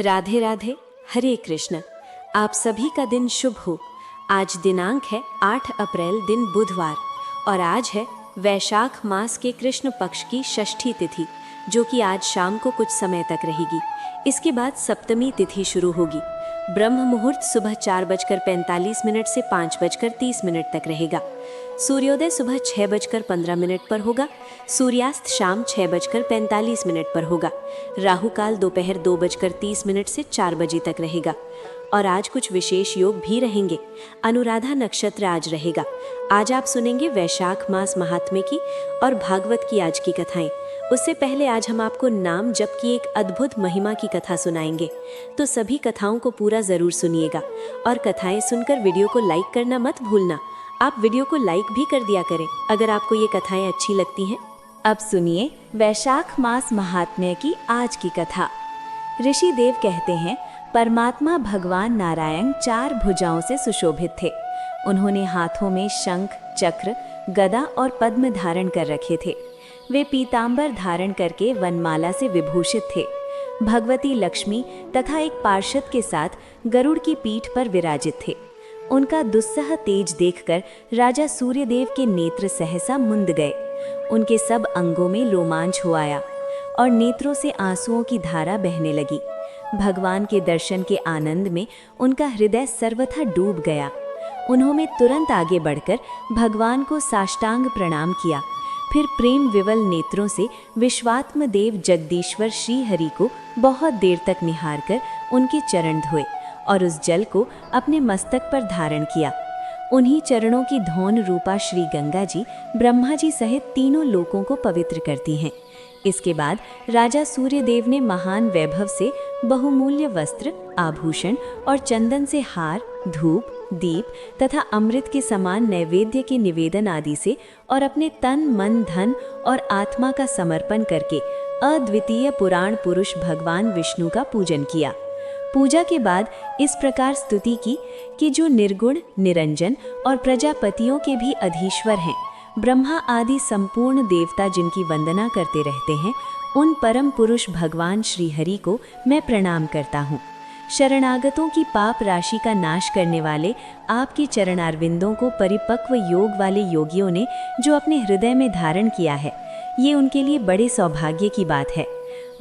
राधे राधे, हरे कृष्ण। आप सभी का दिन शुभ हो। आज दिनांक है 8 अप्रैल दिन बुधवार और आज है वैशाख मास के कृष्ण पक्ष की षष्ठी तिथि, जो कि आज शाम को कुछ समय तक रहेगी। इसके बाद सप्तमी तिथि शुरू होगी। ब्रह्म मुहूर्त सुबह 4:45 से 5:30 तक रहेगा। सूर्योदय सुबह 6:15 पर होगा। सूर्यास्त शाम 6:45 पर होगा। राहु काल दोपहर 2:30 से 4 बजे तक रहेगा। और आज कुछ विशेष योग भी रहेंगे। अनुराधा नक्षत्र आज रहेगा। आज आप सुनेंगे वैशाख मास महात्म्य की और भागवत की आज की कथाएं। उससे पहले आज हम आपको नाम जप की एक अद्भुत महिमा की कथा सुनाएंगे, तो सभी कथाओं को पूरा जरूर सुनिएगा। और कथाएं सुनकर वीडियो को लाइक करना मत भूलना। आप वीडियो को लाइक भी कर दिया करें अगर आपको ये कथाएं अच्छी लगती हैं। अब सुनिए वैशाख मास महात्म्य की आज की कथा। ऋषि देव कहते हैं, परमात्मा भगवान नारायण 4 भुजाओं से सुशोभित थे। उन्होंने हाथों में शंख, चक्र, गदा और पद्म धारण कर रखे थे। वे पीतांबर धारण करके वनमाला से विभूषित थे। भगवती लक्ष्मी तथा एक पार्षद के साथ गरुड़ की पीठ पर विराजित थे। उनका दुस्सह तेज देखकर राजा सूर्यदेव के नेत्र सहसा मुंद गए। उनके सब अंगों में रोमांच हो आया और नेत्रों से आंसुओं की धारा बहने लगी। भगवान के दर्शन के आनंद में उनका हृदय सर्वथा डूब गया। उन्होंने तुरंत आगे बढ़कर भगवान को साष्टांग प्रणाम किया। फिर प्रेम विवल नेत्रों से विश्वात्म देव जगदीश्वर श्री हरि को बहुत देर तक निहार कर उनके चरण धोए और उस जल को अपने मस्तक पर धारण किया। उन्हीं चरणों की धौन रूपा श्री गंगा जी ब्रह्मा जी सहित तीनों लोकों को पवित्र करती हैं। इसके बाद राजा सूर्यदेव ने महान वैभव से बहुमूल्य वस्त्र, आभूषण और चंदन से हार, धूप, दीप तथा अमृत के समान नैवेद्य के निवेदन आदि से और अपने तन, मन, धन और आत्मा का समर्पण करके अद्वितीय पुराण पुरुष भगवान विष्णु का पूजन किया। पूजा के बाद इस प्रकार स्तुति की कि जो निर्गुण, निरंजन और प्रजापतियों के भी अधीश्वर हैं, ब्रह्मा आदि संपूर्ण देवता जिनकी वंदना करते रहते हैं, उन परम पुरुष भगवान श्री हरि को मैं प्रणाम करता हूँ। शरणागतों की पाप राशि का नाश करने वाले आपके चरणारविंदों को परिपक्व योग वाले योगियों ने जो अपने हृदय में धारण किया है, ये उनके लिए बड़े सौभाग्य की बात है।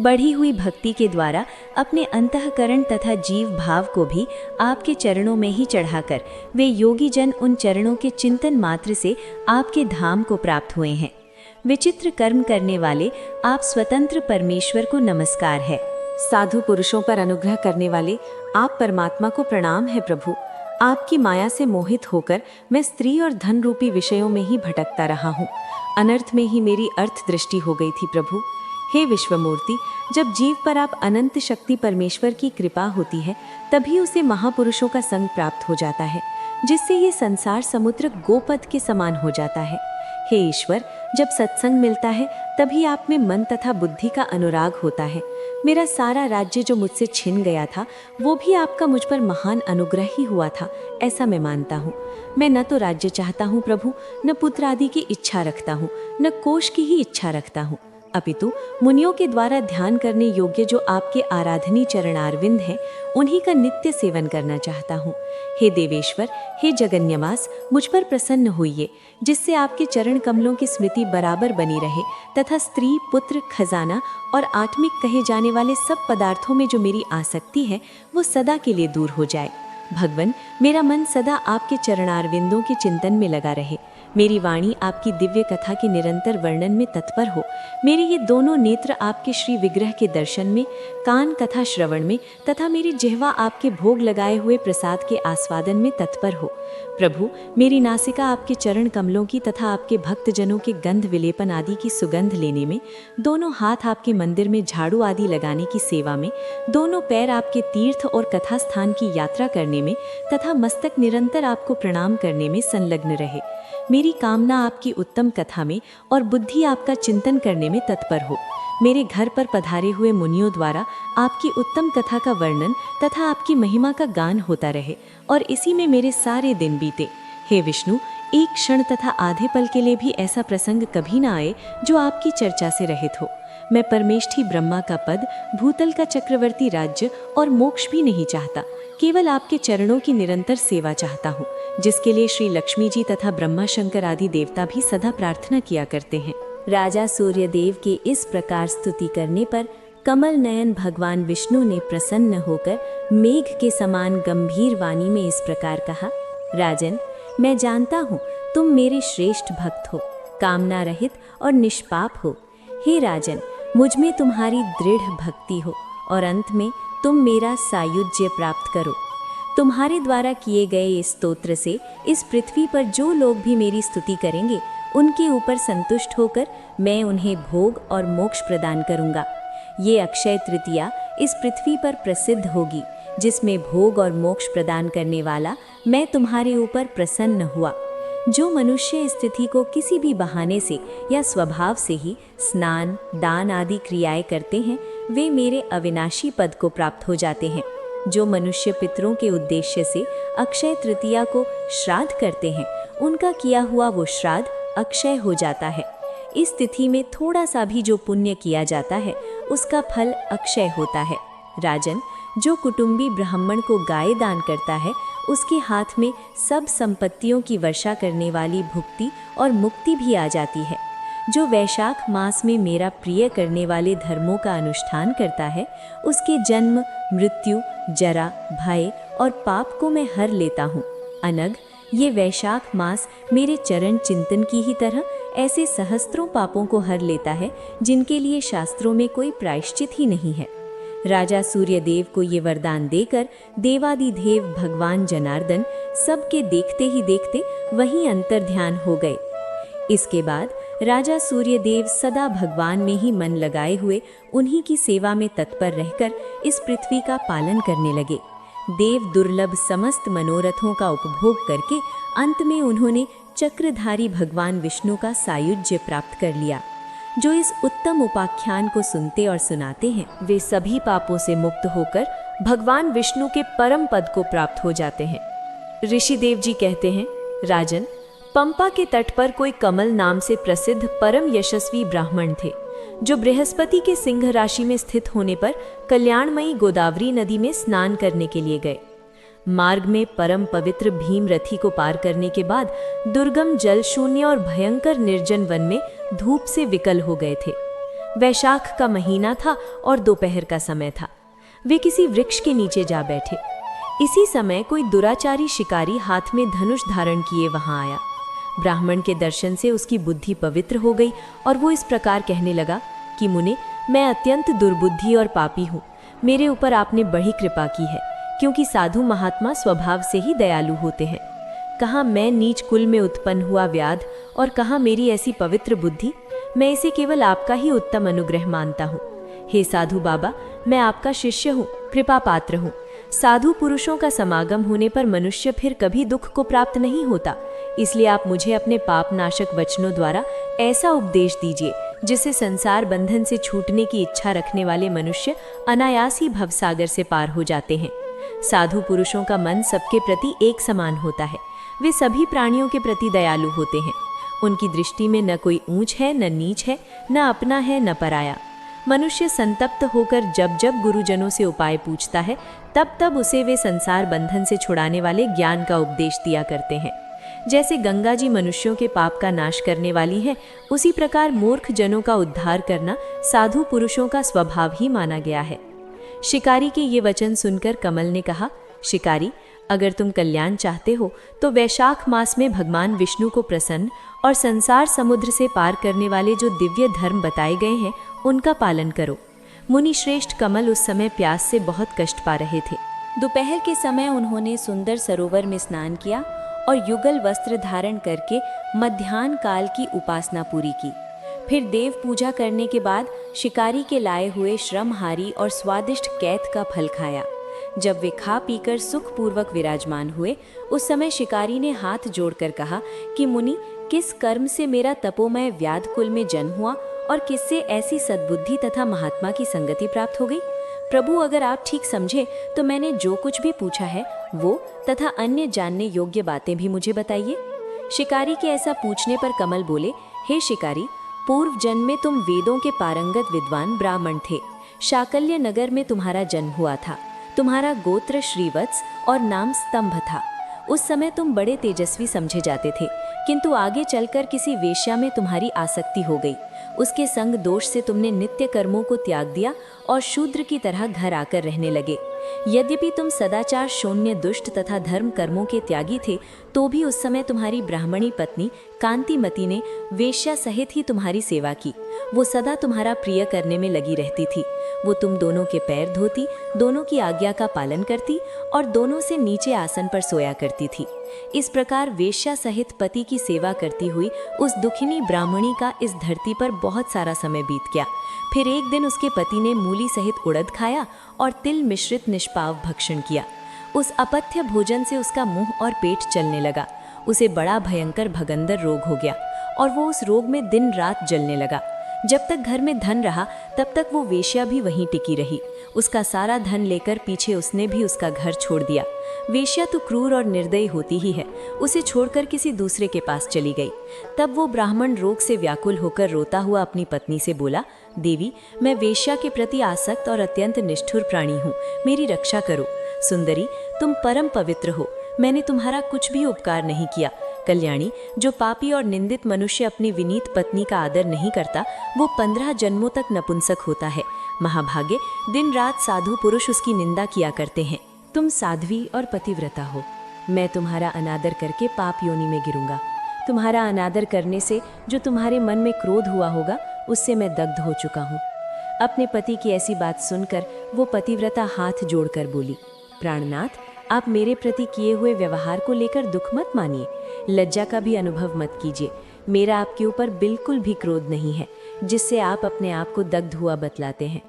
बढ़ी हुई भक्ति के द्वारा अपने अंतःकरण तथा जीव भाव को भी आपके चरणों में ही चढ़ाकर वे योगी जन उन चरणों के चिंतन मात्र से आपके धाम को प्राप्त हुए हैं। विचित्र कर्म करने वाले आप स्वतंत्र परमेश्वर को नमस्कार है। साधु पुरुषों पर अनुग्रह करने वाले आप परमात्मा को प्रणाम है प्रभु। आपकी माया से मोहित होकर मैं स्त्री और धन रूपी विषयों में ही भटकता रहा हूँ। अनर्थ में ही मेरी अर्थ दृष्टि हो गई थी प्रभु। हे विश्वमूर्ति, जब जीव पर आप अनंत शक्ति परमेश्वर की कृपा होती है, तभी उसे महापुरुषों का संग प्राप्त हो जाता है, जिससे ये संसार समुद्र गोपद के समान हो जाता है। हे ईश्वर, जब सत्संग मिलता है तभी आप में मन तथा बुद्धि का अनुराग होता है। मेरा सारा राज्य जो मुझसे छिन गया था, वो भी आपका मुझ पर महान अनुग्रह ही हुआ था, ऐसा मैं मानता हूँ। मैं न तो राज्य चाहता हूँ प्रभु, न पुत्र आदि की इच्छा रखता हूँ, न कोष की ही इच्छा रखता हूँ, अपितु मुनियों के द्वारा ध्यान करने योग्य जो आपके आराधनीय चरणारविंद हैं, उन्हीं का नित्य सेवन करना चाहता हूँ। हे देवेश्वर, हे जगन्यमास, मुझ पर प्रसन्न होइए, जिससे आपके चरण कमलों की स्मृति बराबर बनी रहे तथा स्त्री, पुत्र, खजाना और आत्मिक कहे जाने वाले सब पदार्थों में जो मेरी आसक्ति है, वो सदा के लिए दूर हो जाए। भगवन, मेरा मन सदा आपके चरणारविंदों के चिंतन में लगा रहे। मेरी वाणी आपकी दिव्य कथा के निरंतर वर्णन में तत्पर हो। मेरे ये दोनों नेत्र आपके श्री विग्रह के दर्शन में, कान कथा श्रवण में तथा मेरी जिह्वा आपके भोग लगाए हुए प्रसाद के आस्वादन में तत्पर हो। प्रभु, मेरी नासिका आपके चरण कमलों की तथा आपके भक्तजनों के गंध विलेपन आदि की सुगंध लेने में, दोनों हाथ आपके मंदिर में झाड़ू आदि लगाने की सेवा में, दोनों पैर आपके तीर्थ और कथा स्थान की यात्रा करने में तथा मस्तक निरंतर आपको प्रणाम करने में संलग्न रहे। मेरी कामना आपकी उत्तम कथा में और बुद्धि आपका चिंतन करने में तत्पर हो। मेरे घर पर पधारे हुए मुनियों द्वारा आपकी उत्तम कथा का वर्णन तथा आपकी महिमा का गान होता रहे और इसी में मेरे सारे दिन बीते। हे विष्णु, एक क्षण तथा आधे पल के लिए भी ऐसा प्रसंग कभी ना आए जो आपकी चर्चा से रहित हो। मैं परमेष्ठी ब्रह्मा का पद, भूतल का चक्रवर्ती राज्य और मोक्ष भी नहीं चाहता। केवल आपके चरणों की निरंतर सेवा चाहता हूँ, जिसके लिए श्री लक्ष्मी जी तथा ब्रह्मा शंकर आदि देवता भी सदा प्रार्थना किया करते हैं। राजा सूर्यदेव के इस प्रकार स्तुति करने पर कमल नयन भगवान विष्णु ने प्रसन्न होकर मेघ के समान गंभीर वाणी में इस प्रकार कहा, राजन, मैं जानता हूँ तुम मेरे श्रेष्ठ भक्त हो, कामना रहित और निष्पाप हो। हे राजन, मुझ में तुम्हारी दृढ़ भक्ति हो और अंत में तुम मेरा सायुज्य प्राप्त करो। तुम्हारे द्वारा किए गए इस स्तोत्र से इस पृथ्वी पर जो लोग भी मेरी स्तुति करेंगे, उनके ऊपर संतुष्ट होकर मैं उन्हें भोग और मोक्ष प्रदान करूंगा। ये अक्षय तृतीया इस पृथ्वी पर प्रसिद्ध होगी, जिसमें भोग और मोक्ष प्रदान करने वाला मैं तुम्हारे ऊपर प्रसन्न हुआ। जो मनुष्य इस तिथि को किसी भी बहाने से या स्वभाव से ही स्नान, दान आदि क्रियाएं करते हैं, वे मेरे अविनाशी पद को प्राप्त हो जाते हैं। जो मनुष्य पितरों के उद्देश्य से अक्षय तृतीया को श्राद्ध करते हैं, उनका किया हुआ वो श्राद्ध अक्षय हो जाता है। इस तिथि में थोड़ा सा भी जो पुण्य किया जाता है, उसका फल अक्षय होता है। राजन, जो कुटुंबी ब्राह्मण को गाय दान करता है, उसके हाथ में सब संपत्तियों की वर्षा करने वाली भुक्ति और मुक्ति भी आ जाती है। जो वैशाख मास में मेरा प्रिय करने वाले धर्मों का अनुष्ठान करता है, उसके जन्म, मृत्यु, जरा, भय और पाप को मैं हर लेता हूँ। अनग, ये वैशाख मास मेरे चरण चिंतन की ही तरह ऐसे सहस्त्रों पापों को हर लेता है, जिनके लिए शास्त्रों में कोई प्रायश्चित ही नहीं है। राजा सूर्यदेव को ये वरदान देकर देवादिदेव भगवान जनार्दन सबके देखते ही देखते वहीं अंतर्ध्यान हो गए। इसके बाद राजा सूर्यदेव सदा भगवान में ही मन लगाए हुए उन्हीं की सेवा में तत्पर रहकर इस पृथ्वी का पालन करने लगे। देव दुर्लभ समस्त मनोरथों का उपभोग करके अंत में उन्होंने चक्रधारी भगवान विष्णु का सायुज्य प्राप्त कर लिया। जो इस उत्तम उपाख्यान को सुनते और सुनाते हैं, वे सभी पापों से मुक्त होकर भगवान विष्णु के परम पद को प्राप्त हो जाते हैं। ऋषिदेव जी कहते हैं, राजन, पंपा के तट पर कोई कमल नाम से प्रसिद्ध परम यशस्वी ब्राह्मण थे, जो बृहस्पति के सिंह राशि में स्थित होने पर कल्याणमयी गोदावरी नदी में स्नान करने के लिए गए। मार्ग में परम पवित्र भीमरथी को पार करने के बाद दुर्गम जल शून्य और भयंकर निर्जन वन में धूप से विकल हो गए थे। वैशाख का महीना था और दोपहर का समय था। वे किसी वृक्ष के नीचे जा बैठे। इसी समय कोई दुराचारी शिकारी हाथ में धनुष धारण किए वहां आया। ब्राह्मण के दर्शन से उसकी बुद्धि पवित्र हो गई और वो इस प्रकार कहने लगा कि मुने, मैं अत्यंत दुर्बुद्धि और पापी हूँ। मेरे ऊपर आपने बड़ी कृपा की है, क्योंकि साधु महात्मा स्वभाव से ही दयालु होते हैं। कहाँ मैं नीच कुल में उत्पन्न हुआ व्याध और कहाँ मेरी ऐसी पवित्र बुद्धि। मैं इसे केवल आपका ही उत्तम अनुग्रह मानता हूँ। हे साधु बाबा, मैं आपका शिष्य हूँ, कृपा पात्र हूँ। साधु पुरुषों का समागम होने पर मनुष्य फिर कभी दुख को प्राप्त नहीं होता। इसलिए आप मुझे अपने पाप नाशक वचनों द्वारा ऐसा उपदेश दीजिए, जिससे संसार बंधन से छूटने की इच्छा रखने वाले मनुष्य अनायास ही भवसागर से पार हो जाते हैं। साधु पुरुषों का मन सबके प्रति एक समान होता है। वे सभी प्राणियों के प्रति दयालु होते हैं। उनकी दृष्टि में न कोई ऊंच है, न नीच है, न अपना है, न पराया। मनुष्य संतप्त होकर जब जब गुरुजनों से उपाय पूछता है, तब तब उसे वे संसार बंधन से छुड़ाने वाले ज्ञान का उपदेश दिया करते हैं। जैसे गंगा जी मनुष्यों के पाप का नाश करने वाली है, उसी प्रकार मूर्ख जनों का उद्धार करना साधु पुरुषों का स्वभाव ही माना गया है। शिकारी के ये वचन सुनकर कमल ने कहा, शिकारी, अगर तुम कल्याण चाहते हो तो वैशाख मास में भगवान विष्णु को प्रसन्न और संसार समुद्र से पार करने वाले जो दिव्य धर्म बताए गए हैं, उनका पालन करो। मुनि श्रेष्ठ कमल उस समय प्यास से बहुत कष्ट पा रहे थे। दोपहर के समय उन्होंने सुंदर सरोवर में स्नान किया और युगल वस्त्र धारण करके मध्याह्न काल की उपासना पूरी की। फिर देव पूजा करने के बाद शिकारी के लाए हुए श्रमहारी और स्वादिष्ट कैथ का फल खाया। जब वे खा पीकर सुखपूर्वक विराजमान हुए, उस समय शिकारी ने हाथ जोड़कर कहा कि मुनि, किस कर्म से मेरा तपोमय व्याध कुल में जन्म हुआ और किससे ऐसी सद्बुद्धि तथा महात्मा की संगति प्राप्त हो गई? प्रभु, अगर आप ठीक समझे तो मैंने जो कुछ भी पूछा है वो तथा अन्य जानने योग्य बातें भी मुझे बताइए। शिकारी के ऐसा पूछने पर कमल बोले, हे शिकारी, पूर्व जन्म में तुम वेदों के पारंगत विद्वान ब्राह्मण थे। शाकल्य नगर में तुम्हारा जन्म हुआ था। तुम्हारा गोत्र श्रीवत्स और नाम स्तंभ था। उस समय तुम बड़े तेजस्वी समझे जाते थे, किंतु आगे चलकर किसी वेश्या में तुम्हारी आसक्ति हो गई। उसके संग दोष से तुमने नित्य कर्मों को त्याग दिया और शूद्र की तरह घर आकर रहने लगे। यद्यपि तुम सदाचार शून्य, दुष्ट तथा धर्म कर्मों के त्यागी थे, तो भी उस समय तुम्हारी ब्राह्मणी पत्नी कांतिमती ने वेश्या सहित ही तुम्हारी सेवा की। वो सदा तुम्हारा प्रिय करने में लगी रहती थी। वो तुम दोनों के पैर धोती, दोनों की आज्ञा का पालन करती और दोनों से नीचे आसन पर सोया करती थी। इस प्रकार वेश्या सहित पति की सेवा करती हुई उस दुखिनी ब्राह्मणी का इस धरती पर बहुत सारा समय बीत गया। फिर एक दिन उसके पति ने मूली सहित उड़द खाया और तिल मिश्रित निष्पाव भक्षण किया। उस अपथ्य भोजन से उसका मुंह और पेट चलने लगा। उसे बड़ा भयंकर भगंदर रोग हो गया और वो उस रोग में दिन रात जलने लगा। जब तक घर में धन रहा तब तक वो वेश्या भी वहीं टिकी रही। उसका सारा धन लेकर पीछे उसने भी उसका घर छोड़ दिया। वेश्या तो क्रूर और निर्दयी होती ही है। उसे छोड़कर किसी दूसरे के पास चली गई। तब वो ब्राह्मण रोग से व्याकुल होकर रोता हुआ अपनी पत्नी से बोला, देवी, मैं वेश्या के प्रति आसक्त और अत्यंत निष्ठुर प्राणी हूँ, मेरी रक्षा करो। सुंदरी, तुम परम पवित्र हो, मैंने तुम्हारा कुछ भी उपकार नहीं किया। कल्याणी, जो पापी और निंदित मनुष्य अपनी विनीत पत्नी का आदर नहीं करता, वो 15 जन्मों तक नपुंसक होता है। महाभागे, दिन रात साधु पुरुष उसकी निंदा किया करते हैं। तुम साध्वी और पतिव्रता हो। मैं तुम्हारा अनादर करके पाप योनि में गिरूंगा। तुम्हारा अनादर करने से जो तुम्हारे मन में क्रोध हुआ होगा, उससे मैं दग्ध हो चुका हूँ। अपने पति की ऐसी बात सुनकर वो पतिव्रता हाथ जोड़कर बोली, प्राणनाथ, आप मेरे प्रति किए हुए व्यवहार को लेकर दुख मत मानिए, लज्जा का भी अनुभव मत कीजिए। मेरा आपके ऊपर बिल्कुल भी क्रोध नहीं है, जिससे आप अपने आप को दग्ध हुआ बतलाते हैं।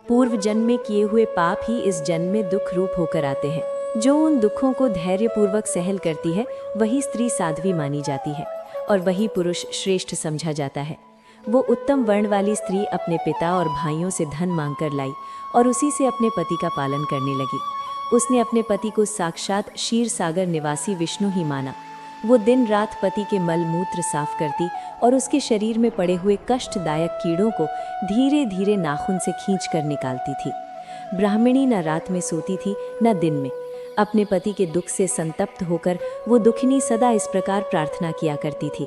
पूर्व जन्म में किए हुए पाप ही इस जन्म में दुख रूप होकर आते हैं। जो उन दुखों को धैर्यपूर्वक सहल करती है, वही स्त्री साध्वी मानी जाती है और वही पुरुष श्रेष्ठ समझा जाता है। वो उत्तम वर्ण वाली स्त्री अपने पिता और भाइयों से धन मांगकर लाई और उसी से अपने पति का पालन करने लगी। उसने अपने पति को साक्षात क्षीर सागर निवासी विष्णु ही माना। वो दिन रात पति के मल मूत्र साफ करती और उसके शरीर में पड़े हुए कष्टदायक कीड़ों को धीरे धीरे नाखून से खींच कर निकालती थी। ब्राह्मणी न रात में सोती थी न दिन में। अपने पति के दुख से संतप्त होकर वो दुखिनी सदा इस प्रकार प्रार्थना किया करती थी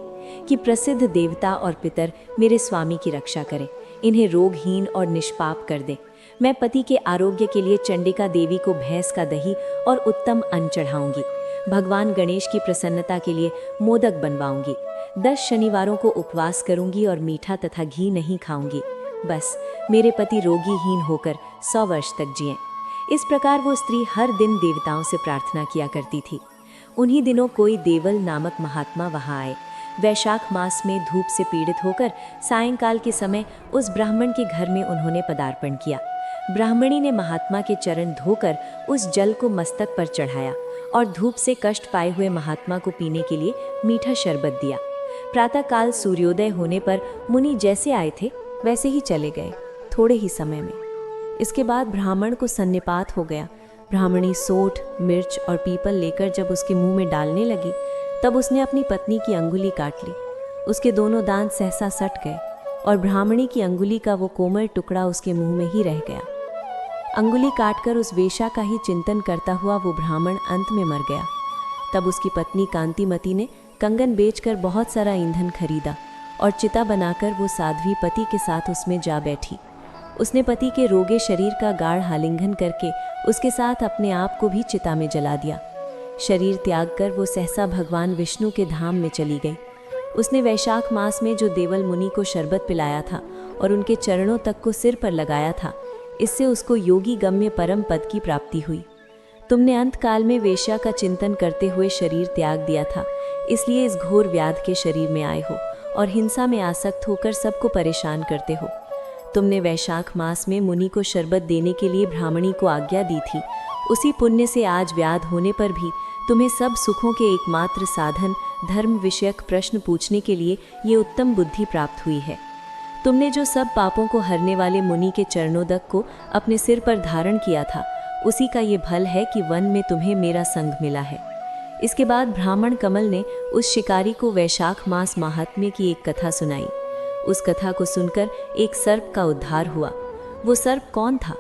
कि प्रसिद्ध देवता और पितर मेरे स्वामी की रक्षा करें, इन्हें रोगहीन और निष्पाप कर दें। मैं पति के आरोग्य के लिए चंडिका देवी को भैंस का दही और उत्तम अन्न चढ़ाऊंगी। भगवान गणेश की प्रसन्नता के लिए मोदक बनवाऊंगी। 10 शनिवारों को उपवास करूंगी और मीठा तथा घी नहीं खाऊंगी। बस मेरे पति रोगीहीन होकर 100 वर्ष तक जिएं। इस प्रकार वो स्त्री हर दिन देवताओं से प्रार्थना किया करती थी। उन्हीं दिनों कोई देवल नामक महात्मा वहां आए। वैशाख मास में धूप से पीड़ित होकर सायंकाल के समय उस ब्राह्मण के घर में उन्होंने पदार्पण किया। ब्राह्मणी ने महात्मा के चरण धोकर उस जल को मस्तक पर चढ़ाया और धूप से कष्ट पाए हुए महात्मा को पीने के लिए मीठा शरबत दिया। प्रातःकाल सूर्योदय होने पर मुनि जैसे आए थे वैसे ही चले गए, थोड़े ही समय में। इसके बाद ब्राह्मण को सन्निपात हो गया। ब्राह्मणी सोंठ, मिर्च और पीपल लेकर जब उसके मुंह में डालने लगी, तब उसने अपनी पत्नी की अंगुली काट ली। उसके दोनों दांत सहसा सट गए और ब्राह्मणी की अंगुली का वो कोमल टुकड़ा उसके मुंह में ही रह गया। अंगुली काटकर उस वेश्या का ही चिंतन करता हुआ वो ब्राह्मण अंत में मर गया। तब उसकी पत्नी कांतिमती ने कंगन बेचकर बहुत सारा ईंधन खरीदा और चिता बनाकर वो साध्वी पति के साथ उसमें जा बैठी। उसने पति के रोगे शरीर का गाढ़ आलिंगन करके उसके साथ अपने आप को भी चिता में जला दिया। शरीर त्याग कर वो सहसा भगवान विष्णु के धाम में चली गई। उसने वैशाख मास में जो देवल मुनि को शरबत पिलाया था और उनके चरणों तक को सिर पर लगाया था, इससे उसको योगी गम्य परम पद की प्राप्ति हुई। तुमने अंत काल में वेश्या का चिंतन करते हुए शरीर त्याग दिया था, इसलिए इस घोर व्याध के शरीर में आए हो और हिंसा में आसक्त होकर सबको परेशान करते हो। तुमने वैशाख मास में मुनि को शरबत देने के लिए ब्राह्मणी को आज्ञा दी थी। उसी पुण्य से आज व्याध होने पर भी तुम्हें सब सुखों के एकमात्र साधन धर्म विषयक प्रश्न पूछने के लिए ये उत्तम बुद्धि प्राप्त हुई है। तुमने जो सब पापों को हरने वाले मुनि के चरणोदक को अपने सिर पर धारण किया था, उसी का ये फल है कि वन में तुम्हें मेरा संग मिला है। इसके बाद ब्राह्मण कमल ने उस शिकारी को वैशाख मास महात्म्य की एक कथा सुनाई। उस कथा को सुनकर एक सर्प का उद्धार हुआ। वो सर्प कौन था,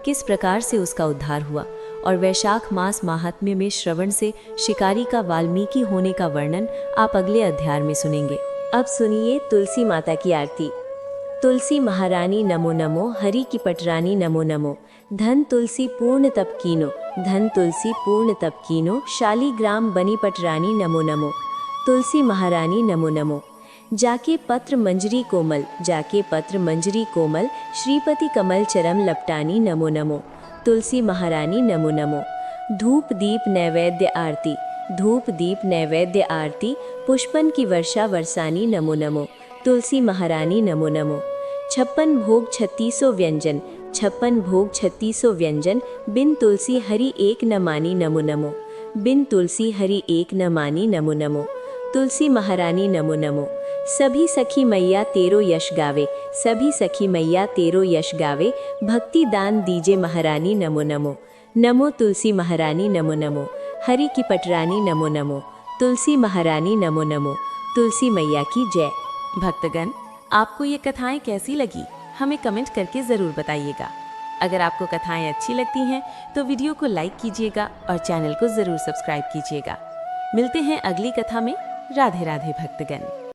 किस प्रकार से उसका उद्धार हुआ, और वैशाख मास महात्म्य में श्रवण से शिकारी का वाल्मीकि होने का वर्णन आप अगले अध्याय में सुनेंगे। अब सुनिए तुलसी माता की आरती। तुलसी महारानी नमो नमो, हरि की पटरानी नमो नमो। धन तुलसी पूर्ण तप कीनो, धन तुलसी पूर्ण तप कीनो। शालीग्राम बनी पटरानी नमो नमो। तुलसी महारानी नमो नमो। जाके पत्र मंजरी कोमल, जाके पत्र मंजरी कोमल। श्रीपति कमल चरम लपटानी नमो नमो। तुलसी महारानी नमो नमो। धूप दीप नैवेद्य आरती, धूप दीप नैवेद्य आरती। पुष्पन की वर्षा वर्षानी नमो नमो। तुलसी महारानी नमो नमो। 56 भोग 3600 व्यंजन, 56 भोग 3600 व्यंजन। बिन तुलसी हरि एक न मानी नमो नमो। बिन तुलसी हरि एक न मानी नमो नमो। तुलसी महारानी नमो नमो। सभी सखी मैया तेरो यश गावे, सभी सखी मैया तेरो यश गावे। भक्ति दान दीजे महारानी नमो नमो। नमो तुलसी महारानी नमो नमो। हरि की पटरानी नमो नमो। तुलसी महारानी नमो नमो। तुलसी मैया की जय। भक्तगण, आपको ये कथाएं कैसी लगी हमें कमेंट करके ज़रूर बताइएगा। अगर आपको कथाएं अच्छी लगती हैं तो वीडियो को लाइक कीजिएगा और चैनल को ज़रूर सब्सक्राइब कीजिएगा। मिलते हैं अगली कथा में। राधे राधे भक्तगण।